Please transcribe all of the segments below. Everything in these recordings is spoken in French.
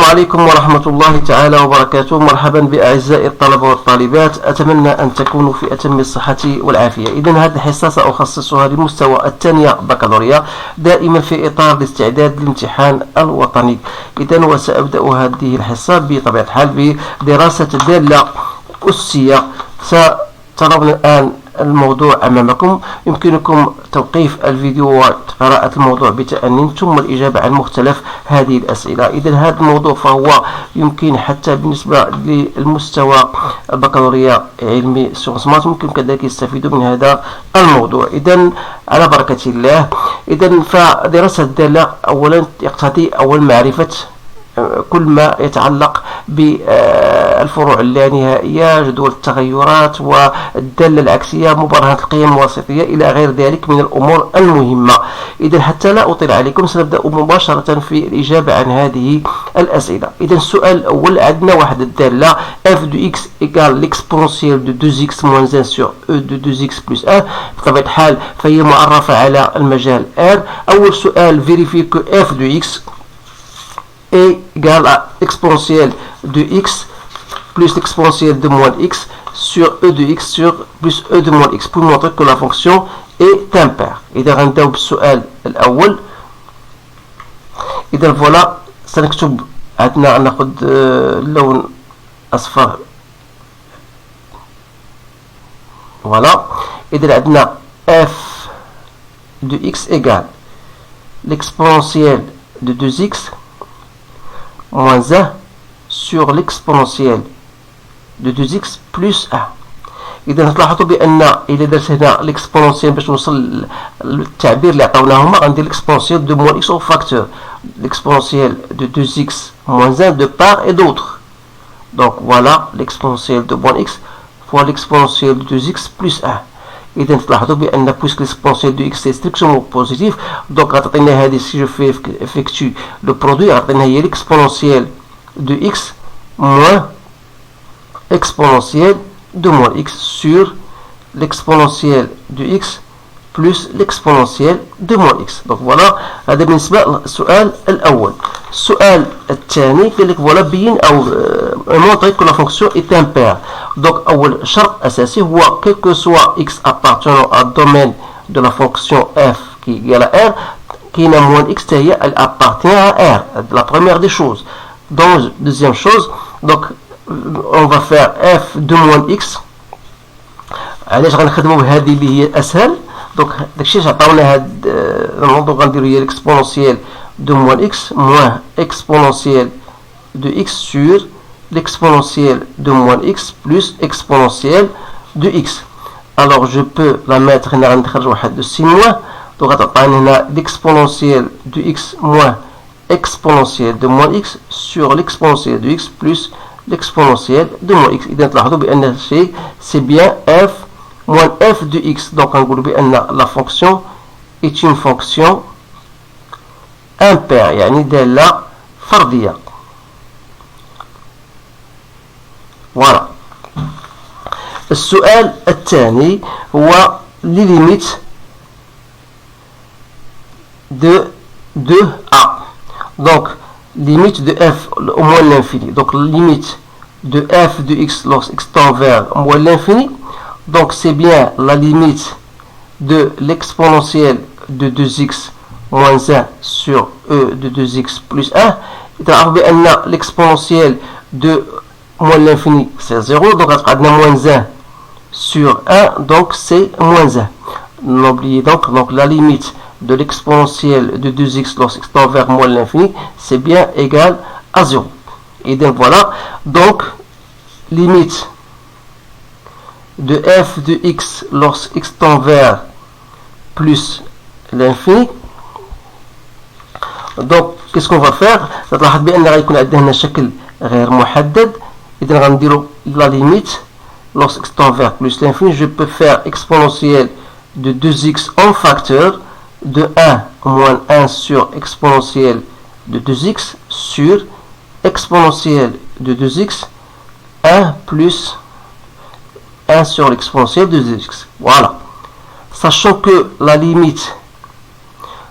عليكم ورحمة الله تعالى وبركاته. مرحبا بأعزائي الطلبة والطالبات، أتمنى أن تكونوا في أتم الصحة والعافية. إذن هذه الحصة سأخصصها لمستوى الثانية بكالوريا، دائما في إطار الاستعداد للامتحان الوطني. إذن وسأبدأ هذه الحصة بطبيعة الحال بدراسة دالة أسية. سترون الآن الموضوع أمامكم، يمكنكم توقيف الفيديو وقراءة الموضوع بتأني ثم الإجابة عن مختلف هذه الأسئلة. إذن هذا الموضوع فهو يمكن حتى بالنسبة للمستوى البكالوريا علمي سيونس، ممكن كذلك يستفيدوا من هذا الموضوع. إذن على بركة الله. إذن فدراسة الدالة أولا يقتضي أول معرفة كل ما يتعلق بالفروع اللانهائية، جدول التغيرات والدالة العكسية، مبرهنة القيم الوسيطية إلى غير ذلك من الأمور المهمة. إذن حتى لا أطيل عليكم سنبدأ مباشرة في الإجابة عن هذه الأسئلة. إذن السؤال الأول، عندنا واحد الدالة f de x égale l'exponentielle de 2x moins 1 sur e de 2x plus 1. بطبيعة الحال فهي معرفة على المجال R. أول سؤال vérifie que f de x est égal à l'exponentielle de x plus l'exponentielle de moins x sur e de x sur plus e de moins x pour montrer que la fonction est impaire. إذا غنبداو بالسؤال الأول. إذا فوالا سنكتب، عندنا ناخذ اللون أصفر. فوالا إذا عندنا f de x égale l'exponentielle de 2x moins 1 sur l'exponentielle de 2x plus 1. إذا تلاحظوا بأن إذا درت هنا l'exponentielle باش نوصل للتعبير اللي عطاوناهما غندير l'exponentielle de moins x au facteur l'exponentielle de 2x moins 1 de part et d'autre. Donc voilà l'exponentielle de moins x fois l'exponentielle de 2x plus 1. إذا تلاحظوا بأن puisque l'exponentielle de x est strictement positif، donc غتعطينا هذه si je fais effectue le produit غتعطينا هي l'exponentielle de x moins exponentielle de moins x sur l'exponentielle de x plus l'exponentielle de moins x. Donc voilà هذا بالنسبة للسؤال الأول. السؤال الثاني قال لك voilà بين أو montrer que la fonction est impaire. Donc أول شرط أساسي هو quel que soit x appartenant à domaine de la fonction f qui est égal à r, كاينة moins x هي elle appartient à r. La première des choses. Donc deuxième chose, donc on va faire f de moins x. علاش غنخدموا بهذه اللي هي أسهل؟ دونك داكشي اللي عطاونا هاد الموضوع غنديرو هي l'exponentielle de moins x moins exponentielle de x sur l'exponentielle de moins x plus exponentielle de x. Alors je peux la mettre هنا غندخرج واحد de 6 moins، donc غتعطيني هنا l'exponentielle de x moins exponentielle de moins x sur l'exponentielle de x plus l'exponentielle de moins x. إذا تلاحظوا بأن الشيء c'est bien f moins f de x. Donc غنقولوا بأن la fonction est une fonction impaire، يعني دالة فردية. voilà. السؤال الثاني هو les limites de 2a. donc limite de f au moins l'infini. donc limite de f de x lorsque x tend vers moins l'infini, donc c'est bien la limite de l'exponentielle de 2x moins 1 sur e de 2x plus 1. تعرف بأن l'exponentielle de moins l'infini c'est 0, donc on a moins 1 sur 1, donc c'est moins 1. N'oubliez donc la limite de l'exponentielle de 2x lorsque x tend vers moins l'infini c'est bien égal à 0. Et donc voilà, donc limite de f de x lorsque x tend vers plus l'infini. donc qu'est-ce qu'on va faire؟ تلاحظ بأن غيكون عندنا هنا شكل غير محدد. إذا غنديرو la limite lorsque x tend vers plus l'infini. je peux faire exponentielle de 2x en facteur de 1 moins 1 sur exponentielle de 2x sur exponentielle de 2x 1 plus 1 sur l'exponentielle de 2x. Voilà. Sachant que la limite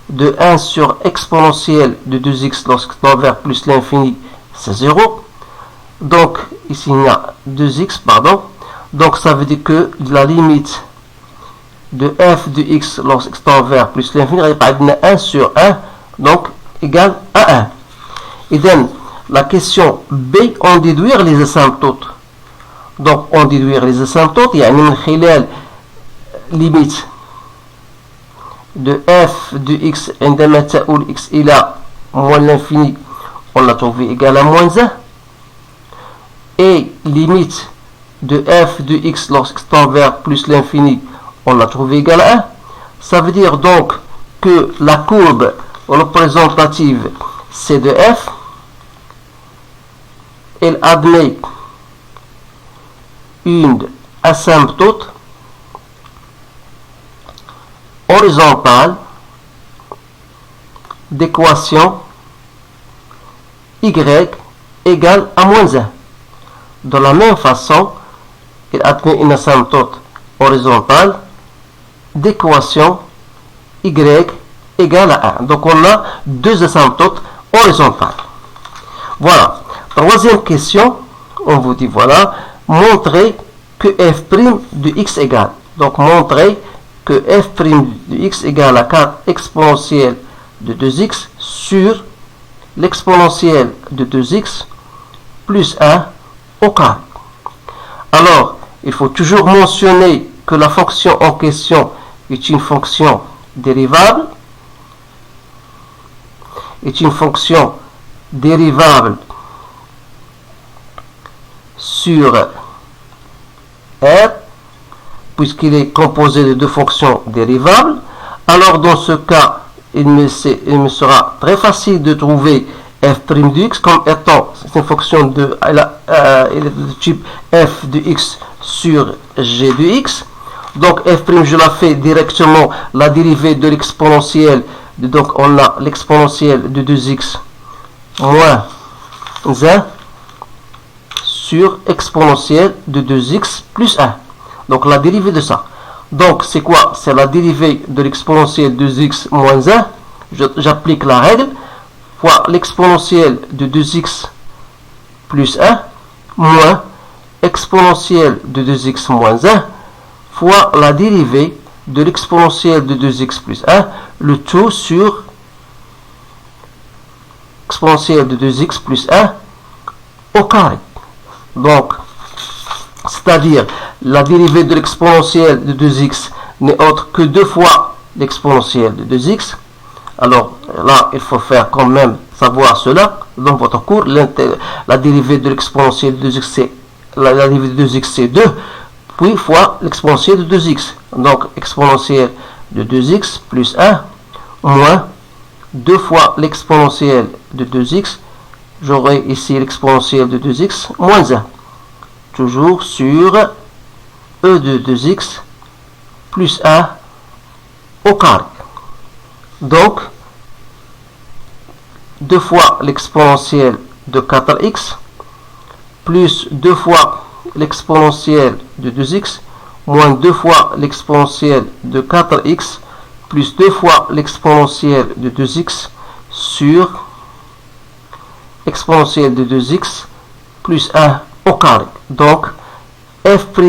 de 1 sur exponentielle de 2x lorsque tend vers plus l'infini c'est 0. Donc, ici, il y a 2x, pardon. Donc, ça veut dire que la limite de f de x lorsque x tend vers plus l'infini, il y a 1 sur 1, donc, égale à 1. Et donc, la question B, on déduire les asymptotes. Donc, on déduire les asymptotes, il y a une limite de f de x, عندما تؤول x إلى moins l'infini, on l'a trouvé égal à moins 1. Et limite de f de x lorsque x tend vers plus l'infini, on l'a trouvé égal à 1. Ça veut dire donc que la courbe représentative C de f, elle admet une asymptote horizontale d'équation y égale à moins 1. De la même façon, il admet une asymptote horizontale d'équation y égale à 1. Donc on a deux asymptotes horizontales. Voilà. Troisième question, on vous dit voilà, montrer que f' de x égale. Donc montrer que f' de x égale à 4 exponentielle de 2x sur l'exponentielle de 2x plus 1 au carré. Alors, il faut toujours mentionner que la fonction en question est une fonction dérivable, sur R, puisqu'il est composé de deux fonctions dérivables. Alors dans ce cas, il me sera très facile de trouver f' de x comme étant une fonction de type f de x sur g de x. Donc f', je la fais directement la dérivée de l'exponentielle. Donc on a l'exponentielle de 2x moins 1 sur exponentielle de 2x plus 1. Donc la dérivée de ça. Donc c'est quoi? C'est la dérivée de l'exponentielle de 2x moins 1. J'applique la règle. Fois l'exponentielle de 2x plus 1 moins exponentielle de 2x moins 1 fois la dérivée de l'exponentielle de 2x plus 1, le tout sur exponentielle de 2x plus 1 au carré. Donc, c'est-à-dire la dérivée de l'exponentielle de 2x n'est autre que 2 fois l'exponentielle de 2x. Alors là, il faut faire quand même savoir cela dans votre cours. La dérivée de l'exponentielle de 2x, c'est la dérivée de 2x, c'est 2, puis fois l'exponentielle de 2x. Donc exponentielle de 2x plus 1 moins 2 fois l'exponentielle de 2x. J'aurai ici l'exponentielle de 2x moins 1. Toujours sur e de 2x plus 1 au carré. Donc, 2 fois l'exponentielle de 4x plus 2 fois l'exponentielle de 2x moins 2 fois l'exponentielle de 4x plus 2 fois l'exponentielle de 2x sur exponentielle de 2x plus 1 au carré. Donc, f'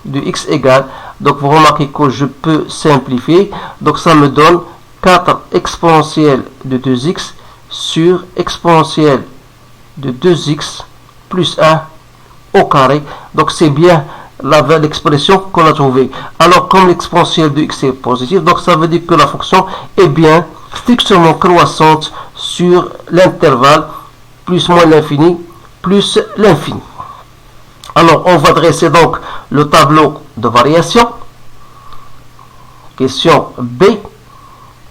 de x égale, donc vous remarquez que je peux simplifier, donc ça me donne 4 exponentielle de 2x sur exponentielle de 2x plus 1 au carré. Donc c'est bien l'expression qu'on a trouvée. Alors comme l'exponentielle de x est positive, donc ça veut dire que la fonction est bien strictement croissante sur l'intervalle plus moins l'infini plus l'infini. Alors on va dresser donc le tableau de variation. Question B.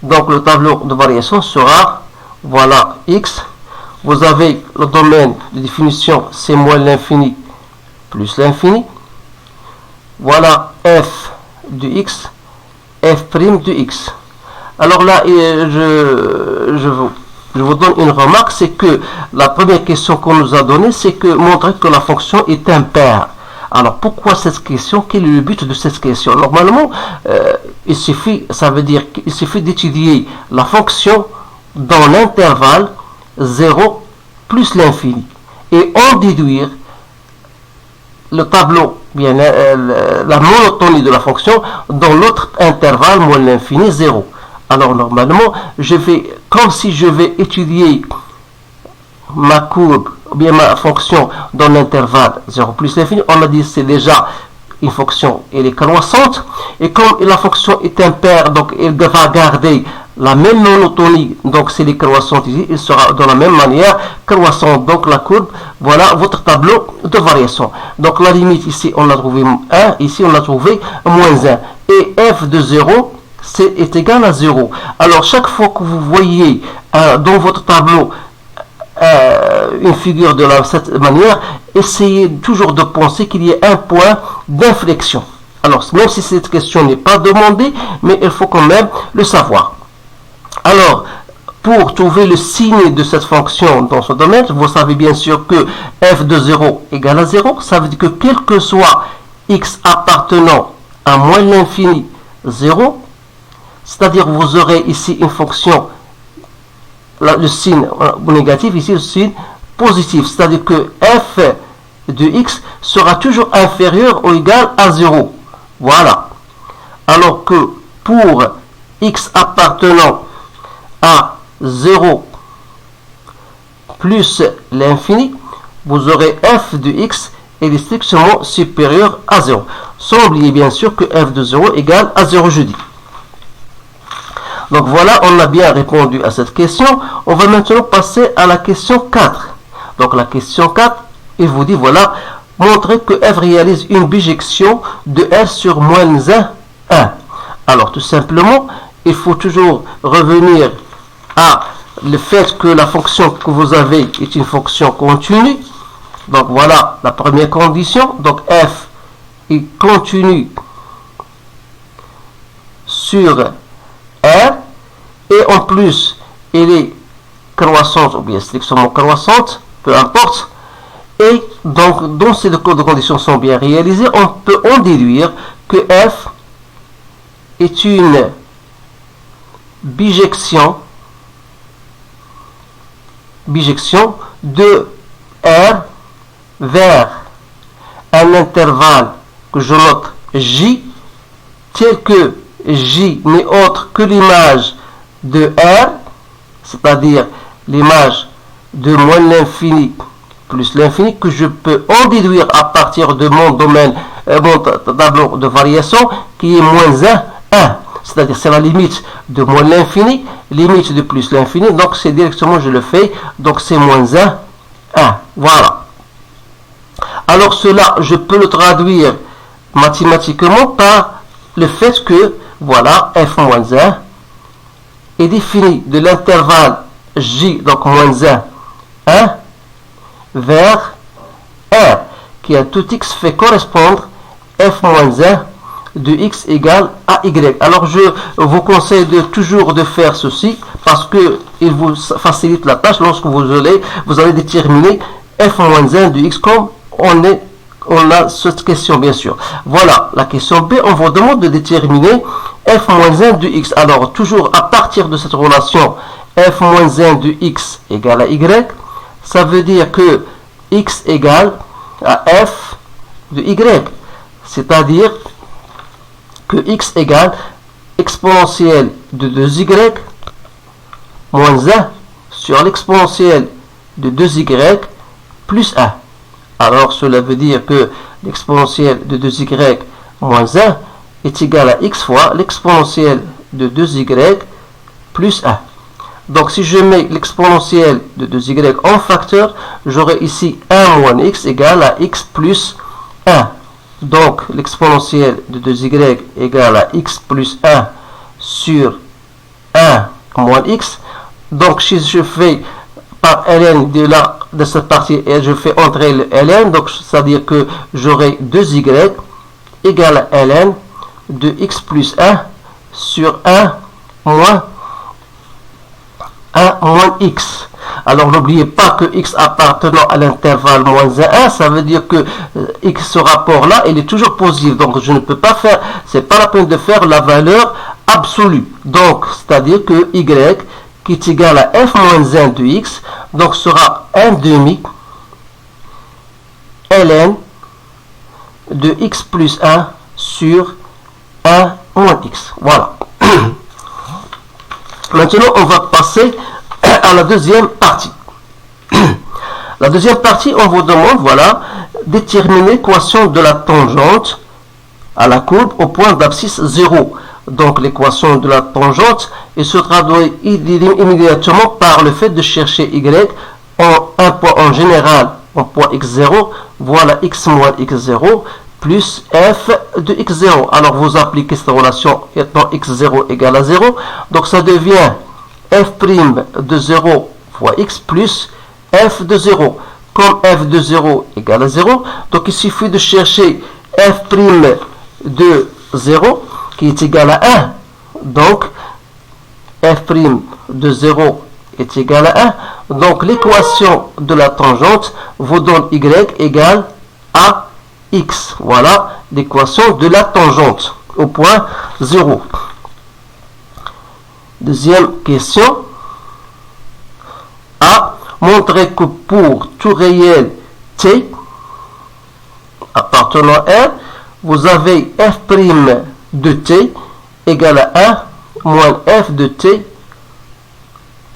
Donc le tableau de variation sera, voilà x, vous avez le domaine de définition c'est moins l'infini plus l'infini, voilà f de x, f' de x. Alors là, je vous donne une remarque, c'est que la première question qu'on nous a donnée, c'est que montrer que la fonction est impaire. Alors pourquoi cette question? Quel est le but de cette question? Normalement, il suffit d'étudier la fonction dans l'intervalle 0 plus l'infini. Et en déduire le tableau, bien la monotonie de la fonction dans l'autre intervalle moins l'infini 0. Alors normalement, je vais, comme si je vais étudier ma courbe, ou bien ma fonction dans l'intervalle 0 plus l'infini, on a dit c'est déjà une fonction, elle est croissante, et comme la fonction est impaire, donc elle va garder la même monotonie, donc c'est les croissantes ici, il sera de la même manière croissante, donc la courbe, voilà votre tableau de variation. Donc la limite ici on a trouvé 1, ici on a trouvé moins 1, et f de 0 est égal à 0. Alors chaque fois que vous voyez dans votre tableau une figure de cette manière, essayez toujours de penser qu'il y ait un point d'inflexion. Alors même si cette question n'est pas demandée, mais il faut quand même le savoir. Alors, pour trouver le signe de cette fonction dans ce domaine, vous savez bien sûr que f de 0 égale à 0. Ça veut dire que quel que soit x appartenant à moins l'infini 0, c'est-à-dire vous aurez ici une fonction, le signe négatif, ici le signe positif, c'est-à-dire que f de x sera toujours inférieur ou égal à 0. Voilà. Alors que pour x appartenant à 0 plus l'infini, vous aurez f de x est strictement supérieur à 0. Sans oublier bien sûr que f de 0 égale à 0 jeudi. Donc voilà, on a bien répondu à cette question. On va maintenant passer à la question 4. Donc la question 4, il vous dit voilà, montrer que f réalise une bijection de r sur moins 1. Alors tout simplement, il faut toujours revenir à le fait que la fonction que vous avez est une fonction continue. Donc voilà la première condition. Donc f est continue sur r, et en plus elle est croissante ou bien strictement croissante, peu importe. Et donc dans ces deux conditions sont bien réalisées, on peut en déduire que f est une bijection de R vers un intervalle que je note J, tel que J n'est autre que l'image de R, c'est-à-dire l'image de moins l'infini plus l'infini, que je peux en déduire à partir de mon domaine, mon tableau de variation, qui est moins 1. C'est-à-dire c'est la limite de moins l'infini, limite de plus l'infini, donc c'est directement je le fais, donc c'est moins 1. Voilà. Alors cela, je peux le traduire mathématiquement par le fait que, voilà, f moins 1 est défini de l'intervalle j, donc moins 1, vers r, qui à tout x fait correspondre f moins 1 de x égale à y. Alors je vous conseille de toujours de faire ceci parce que il vous facilite la tâche lorsque vous allez déterminer f moins 1 de x comme on a cette question bien sûr. Voilà la question B, on vous demande de déterminer f moins 1 de x. Alors toujours à partir de cette relation f moins 1 de x égale à y, ça veut dire que x égale à f de y, c'est-à-dire que x égale exponentielle de 2y moins 1 sur l'exponentielle de 2y plus 1. Alors cela veut dire que l'exponentielle de 2y moins 1 est égal à x fois l'exponentielle de 2y plus 1. Donc si je mets l'exponentielle de 2y en facteur, j'aurai ici 1 moins x égale à x plus 1. Donc l'exponentielle de 2y égale à x plus 1 sur 1 moins x. Donc si je fais par ln de cette partie, et je fais entrer le ln, donc c'est-à-dire que j'aurai 2y égale à ln de x plus 1 sur 1 moins x. Alors n'oubliez pas que x appartenant à l'intervalle moins 1, ça veut dire que x, ce rapport là, il est toujours positif. Donc je ne peux pas faire, c'est pas la peine de faire la valeur absolue. Donc c'est-à-dire que y qui est égal à f moins 1 de x, donc sera 1 demi ln de x plus 1 sur 1 moins x. Voilà. Maintenant, on va passer à la deuxième partie. La deuxième partie, on vous demande, voilà, déterminer l'équation de la tangente à la courbe au point d'abscisse 0. Donc l'équation de la tangente et se traduit immédiatement par le fait de chercher y en un point en général en point x0, voilà x moins x0 plus f de x0. Alors vous appliquez cette relation étant x0 égale à 0, donc ça devient f' de 0 fois x plus f de 0. Comme f de 0 égale à 0, donc il suffit de chercher f' de 0 qui est égal à 1. Donc f' de 0 est égal à 1. Donc l'équation de la tangente vous donne y égale à x. Voilà l'équation de la tangente au point 0. Deuxième question. A. Montrer que pour tout réel t appartenant à R, vous avez f' de t égale à 1 moins f de t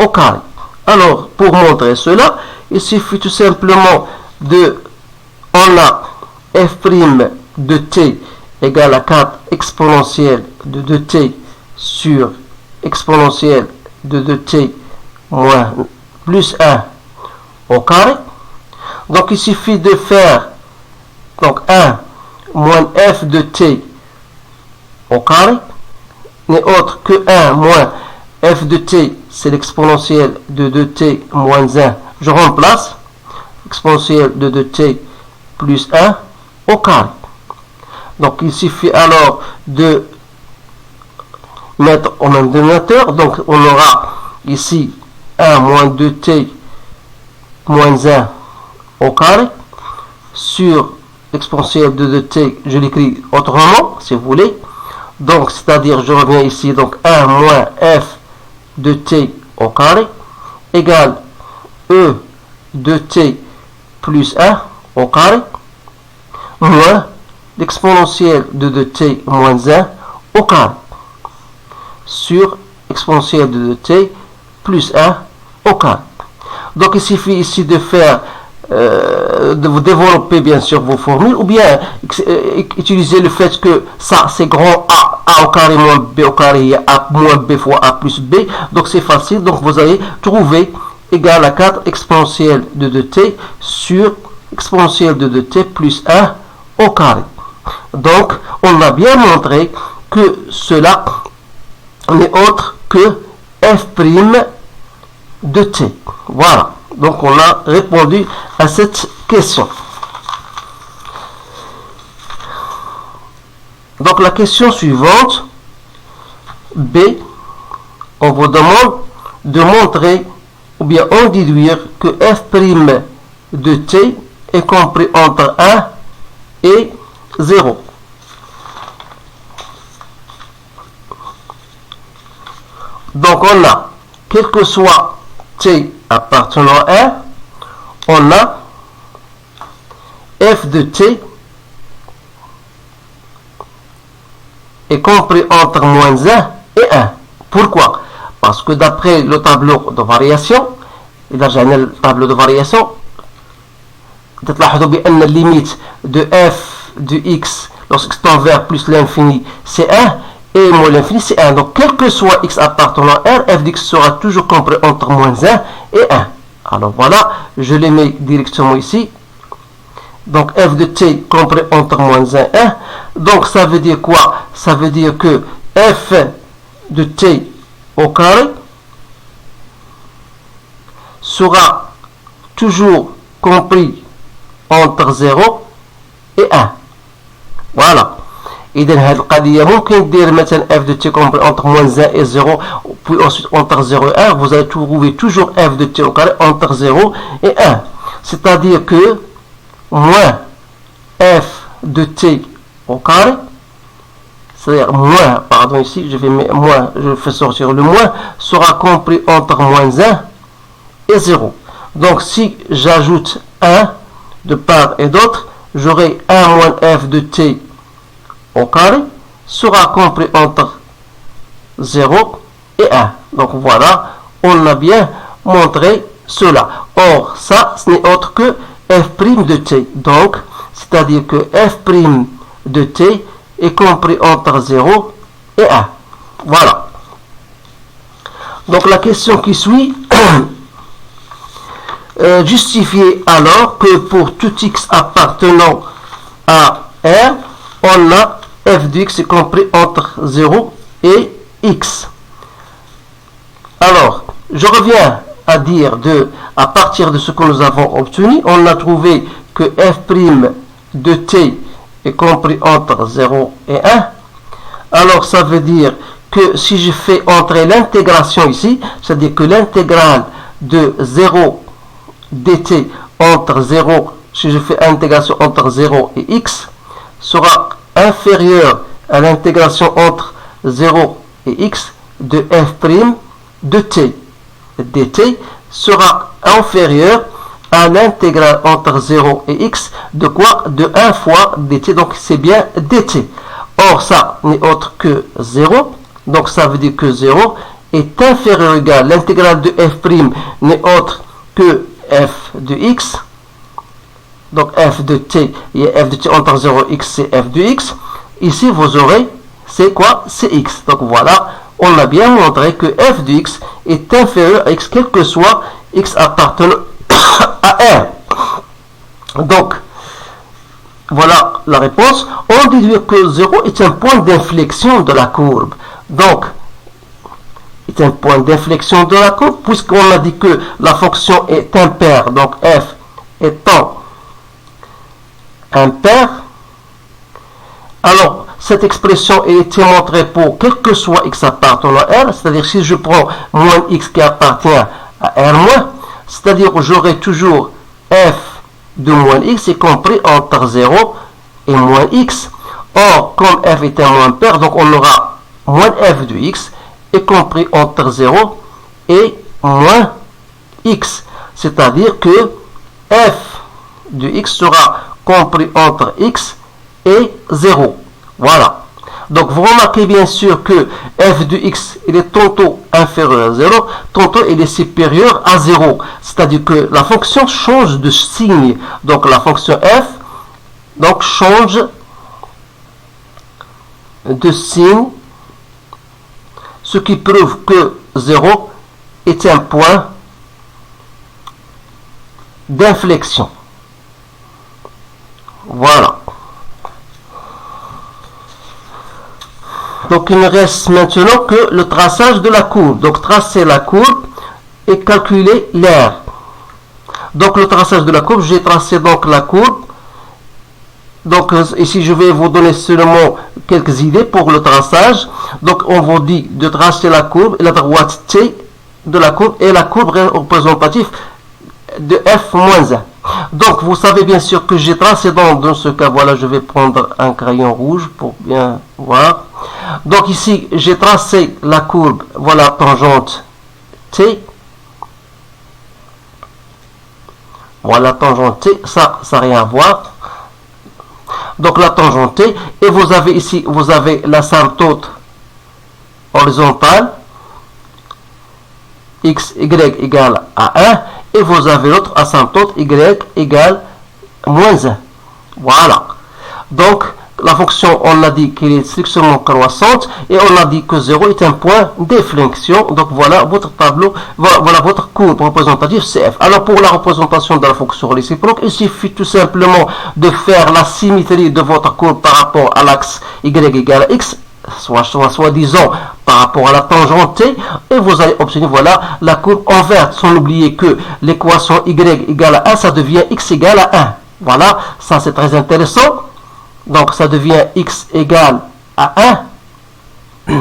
au carré. Alors, pour montrer cela, il suffit tout simplement de, on a f' de t égale à 4 exponentielle de 2t sur exponentielle de 2t moins plus 1 au carré. Donc, il suffit de faire donc 1 moins f de t au carré n'est autre que 1 moins f de t, c'est l'exponentielle de 2t moins 1. Je remplace exponentielle de 2t plus 1 au carré. Donc il suffit alors de mettre au même dénominateur. Donc on aura ici 1 moins 2t moins 1 au carré sur exponentielle de 2t, je l'écris autrement si vous voulez. Donc c'est-à-dire je reviens ici, donc 1 moins f de t au carré égale e de t plus 1 au carré moins l'exponentielle de 2t moins 1 au carré sur exponentielle de 2t plus 1 au carré. Donc il suffit ici de faire de vous développer bien sûr vos formules ou bien utiliser le fait que ça c'est grand A au carré moins B au carré, il y a A moins B fois A plus B, donc c'est facile. Donc vous allez trouver égal à 4 exponentielle de 2t sur exponentielle de 2t plus 1 au carré. Donc on a bien montré que cela n'est autre que f' de t. Voilà, donc on a répondu à cette question. Donc la question suivante, B, on vous demande de montrer ou bien en déduire que f' de t est compris entre 1 et 0. Donc on a, quel que soit t appartenant à 1, on a f de t est compris entre moins 1 et 1. Pourquoi? Parce que d'après le tableau de variation, إذا رجعنا للطابلو de variation, تلاحظوا بأن limite de f de x lorsque tend vers plus l'infini c'est 1 et moins l'infini c'est 1. Donc quel que soit x appartenant à R, f de x sera toujours compris entre moins 1 et 1. Alors voilà, je les mets directement ici. Donc f de t compris entre moins 1 et 1. Donc ça veut dire quoi? Ça veut dire que f de t au carré sera toujours compris entre 0 et 1. Voilà. إذن هذه القضية ممكن دير مثلا f de t compris entre moins 1 et 0 puis ensuite entre 0 et 1. Vous allez trouver toujours f de t au carré entre 0 et 1. C'est-à-dire que moins f de t au carré, c'est-à-dire moins, pardon, ici, je vais mettre moins, je fais sortir le moins, sera compris entre moins 1 et 0. Donc, si j'ajoute 1 de part et d'autre, j'aurai 1 moins f de t au carré, sera compris entre 0 et 1. Donc, voilà, on a bien montré cela. Or, ça, ce n'est autre que f' de t. Donc, c'est-à-dire que f' de t est compris entre 0 et 1. Voilà. Donc, la question qui suit, justifier alors que pour tout x appartenant à R, on a f de x est compris entre 0 et x. Alors, je reviens à dire à partir de ce que nous avons obtenu, on a trouvé que f' de t est compris entre 0 et 1. Alors, ça veut dire que si je fais entrer l'intégration ici, c'est-à-dire que l'intégrale de 0 dt entre 0, si je fais intégration entre 0 et x, sera inférieure à l'intégration entre 0 et x de f' de t. dt sera inférieur à l'intégrale entre 0 et x de quoi? De 1 fois dt, donc c'est bien dt. Or, ça n'est autre que 0, donc ça veut dire que 0 est inférieur ou égal, l'intégrale de f' n'est autre que f de x, donc f de t, et f de t entre 0 et x, c'est f de x. Ici, vous aurez, c'est quoi? C'est x. Donc voilà, on a bien montré que f de x est inférieur à x, quel que soit x appartenant à R. Donc, voilà la réponse. On déduit que 0 est un point d'inflexion de la courbe. Donc, est un point d'inflexion de la courbe, puisqu'on a dit que la fonction est impaire. Donc, f étant impaire, alors cette expression a été montrée pour quel que soit x appartenant à R, c'est-à-dire si je prends moins x qui appartient à R-, c'est-à-dire que j'aurai toujours f de moins x est compris entre 0 et moins x. Or, comme f est un moins pair, donc on aura moins f de x est compris entre 0 et moins x. C'est-à-dire que f de x sera compris entre x et 0. Voilà. Donc, vous remarquez bien sûr que f de x, il est tantôt inférieur à 0, tantôt il est supérieur à 0. C'est-à-dire que la fonction change de signe. Donc, la fonction f donc, change de signe, ce qui prouve que 0 est un point d'inflexion. Voilà. Donc, il ne reste maintenant que le traçage de la courbe. Donc, tracer la courbe et calculer l'air. Donc, le traçage de la courbe, j'ai tracé donc la courbe. Donc, ici, je vais vous donner seulement quelques idées pour le traçage. Donc, on vous dit de tracer la courbe et la droite T de la courbe et la courbe représentative de f-1. Donc, vous savez bien sûr que j'ai tracé dans ce cas, voilà, je vais prendre un crayon rouge pour bien voir. Donc, ici, j'ai tracé la courbe, voilà, tangente T. Voilà, tangente T, ça n'a rien à voir. Donc, la tangente T, et vous avez ici, vous avez l'asymptote horizontale, x, y égale à 1, et vous avez l'autre asymptote y égale moins 1. Voilà. Donc, la fonction, on a dit qu'elle est strictement croissante, et on a dit que 0 est un point d'inflexion. Donc, voilà votre tableau, voilà votre courbe représentative CF. Alors, pour la représentation de la fonction réciproque, il suffit tout simplement de faire la symétrie de votre courbe par rapport à l'axe y égale à x, soit disant par rapport à la tangente T, et vous allez obtenir, voilà, la courbe en vert, sans oublier que l'équation y égale à 1, ça devient x égale à 1. Voilà, ça c'est très intéressant. Donc, ça devient x égale à 1.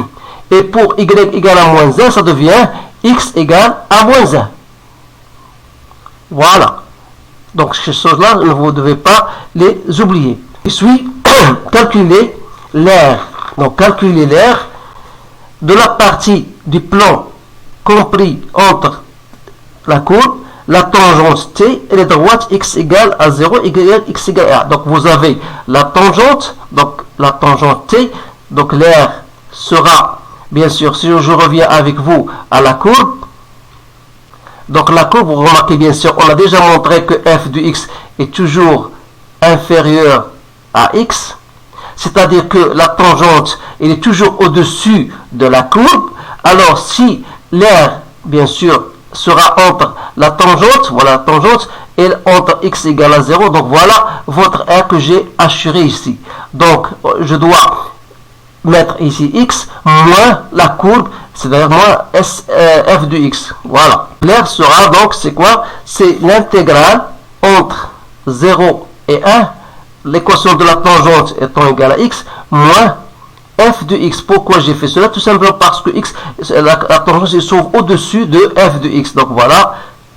Et pour y égale à moins 1, ça devient x égale à moins 1. Voilà. Donc, ces choses-là, vous ne devez pas les oublier. Il suit calculer l'air. Donc calculer l'aire de la partie du plan compris entre la courbe, la tangente t et les droites x égale à 0 égale x égale à 1. Donc vous avez la tangente t, donc l'aire sera, bien sûr, si je reviens avec vous à la courbe, donc la courbe, vous remarquez bien sûr, on a déjà montré que f de x est toujours inférieur à x, c'est-à-dire que la tangente elle est toujours au-dessus de la courbe. Alors si l'aire, bien sûr, sera entre la tangente, voilà la tangente, et entre x égale à 0, donc voilà votre aire que j'ai assuré ici. Donc je dois mettre ici x moins la courbe, c'est-à-dire moins f de x. Voilà. L'aire sera donc, c'est quoi? C'est l'intégrale entre 0 et 1, l'équation de la tangente étant égale à x, moins f de x. Pourquoi j'ai fait cela? Tout simplement parce que x, la tangente se trouve au-dessus de f de x. Donc voilà,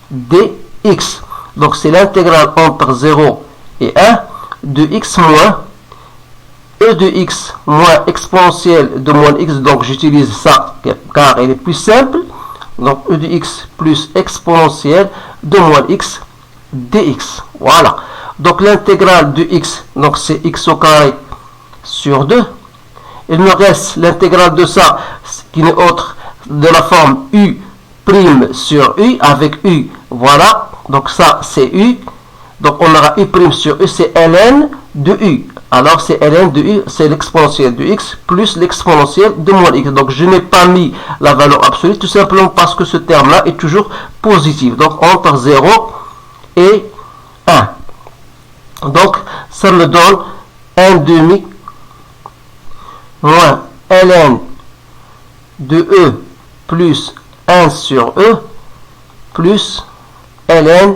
dx. Donc c'est l'intégrale entre 0 et 1 de x moins e de x moins exponentielle de moins x. Donc j'utilise ça car elle est plus simple. Donc e de x plus exponentielle de moins x dx. Voilà. Donc l'intégrale de x, donc c'est x au carré sur 2. Il me reste l'intégrale de ça, qui n'est autre de la forme u' sur u, avec u, voilà. Donc ça, c'est u. Donc on aura u' sur u, c'est ln de u. Alors c'est ln de u, c'est l'exponentielle de x, plus l'exponentielle de moins x. Donc je n'ai pas mis la valeur absolue, tout simplement parce que ce terme-là est toujours positif. Donc entre 0 et 1. Donc ça me donne 1 demi moins ln de e plus 1 sur e plus ln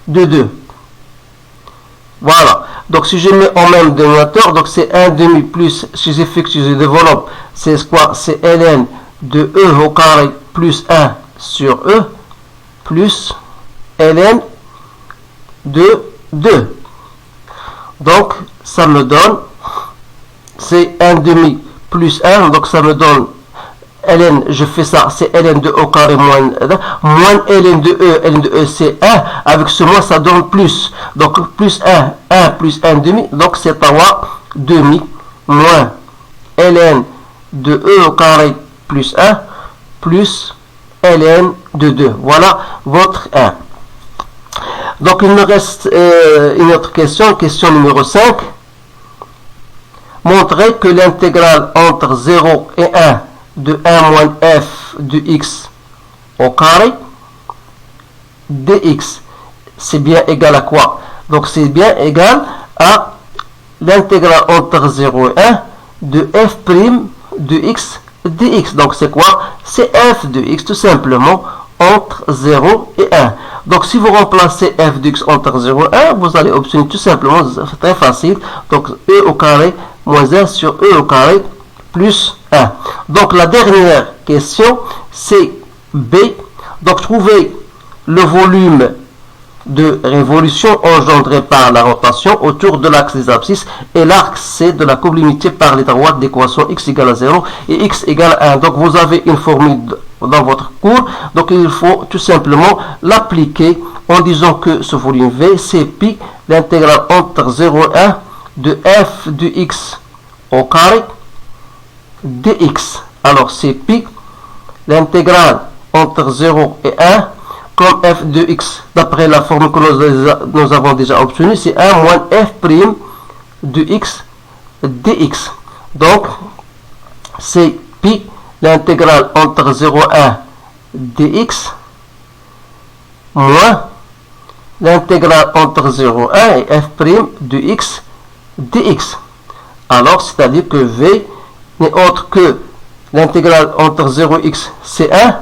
de 2. Voilà. Donc si je mets en même dénominateur, donc c'est 1 demi plus, si j'effectue, si je développe, c'est quoi? C'est ln de e au carré plus 1 sur e plus ln de 2. Donc ça me donne, c'est 1 demi plus 1, donc ça me donne ln, je fais ça, c'est ln de au carré moins ln de e c'est 1, avec ce moins ça donne plus, donc plus 1 plus 1 demi, donc c'est 3 demi moins ln de e au carré plus 1 plus ln de 2, voilà votre 1. Donc il me reste une autre question, question numéro 5. Montrer que l'intégrale entre 0 et 1 de 1 moins f de x au carré dx, c'est bien égal à quoi? Donc c'est bien égal à l'intégrale entre 0 et 1 de f' de x dx. Donc c'est quoi? C'est f de x tout simplement entre 0 et 1. Donc si vous remplacez f de x entre 0 et 1, vous allez obtenir tout simplement, c'est très facile, donc e au carré moins 1 sur e au carré plus 1. Donc la dernière question, c'est B. Donc trouver le volume de révolution engendré par la rotation autour de l'axe des abscisses et l'arc C de la courbe limitée par les droites d'équation x égale à 0 et x égale à 1. Donc vous avez une formule dans votre cours, donc il faut tout simplement l'appliquer en disant que ce volume V, c'est pi, l'intégrale entre 0 et 1 de f de x au carré dx. Alors c'est pi, l'intégrale entre 0 et 1, comme f de x, d'après la formule que nous avons déjà obtenue, c'est 1 moins f' de x dx. Donc c'est pi, l'intégrale entre 0 et 1 dx, moins l'intégrale entre 0 et 1 et f' de x dx. Alors, c'est-à-dire que v n'est autre que l'intégrale entre 0 et x, c'est 1.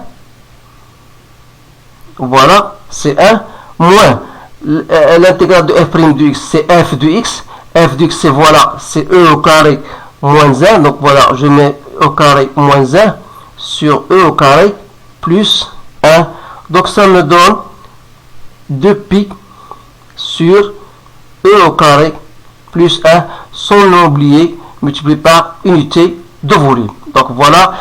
Voilà, c'est 1, moins l'intégrale de f' de x, c'est f de x. F de x, c'est voilà, c'est e au carré moins 1. Donc voilà, je mets e au carré moins 1 sur e au carré plus 1. Donc ça me donne 2pi sur e au carré plus 1, sans oublier multiplié par unité de volume. Donc voilà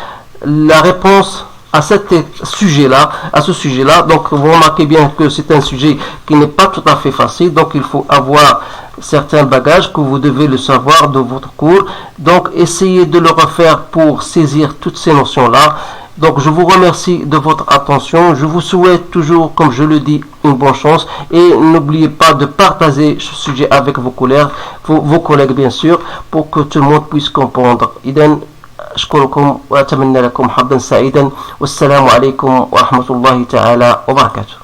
la réponse à ce sujet-là. Donc vous remarquez bien que c'est un sujet qui n'est pas tout à fait facile, donc il faut avoir certains bagages que vous devez le savoir de votre cours. Donc essayez de le refaire pour saisir toutes ces notions-là. Donc je vous remercie de votre attention. Je vous souhaite toujours, comme je le dis, une bonne chance. Et n'oubliez pas de partager ce sujet avec vos collègues bien sûr, pour que tout le monde puisse comprendre. أشكركم وأتمنى لكم حظا سعيدا والسلام عليكم ورحمة الله تعالى وبركاته.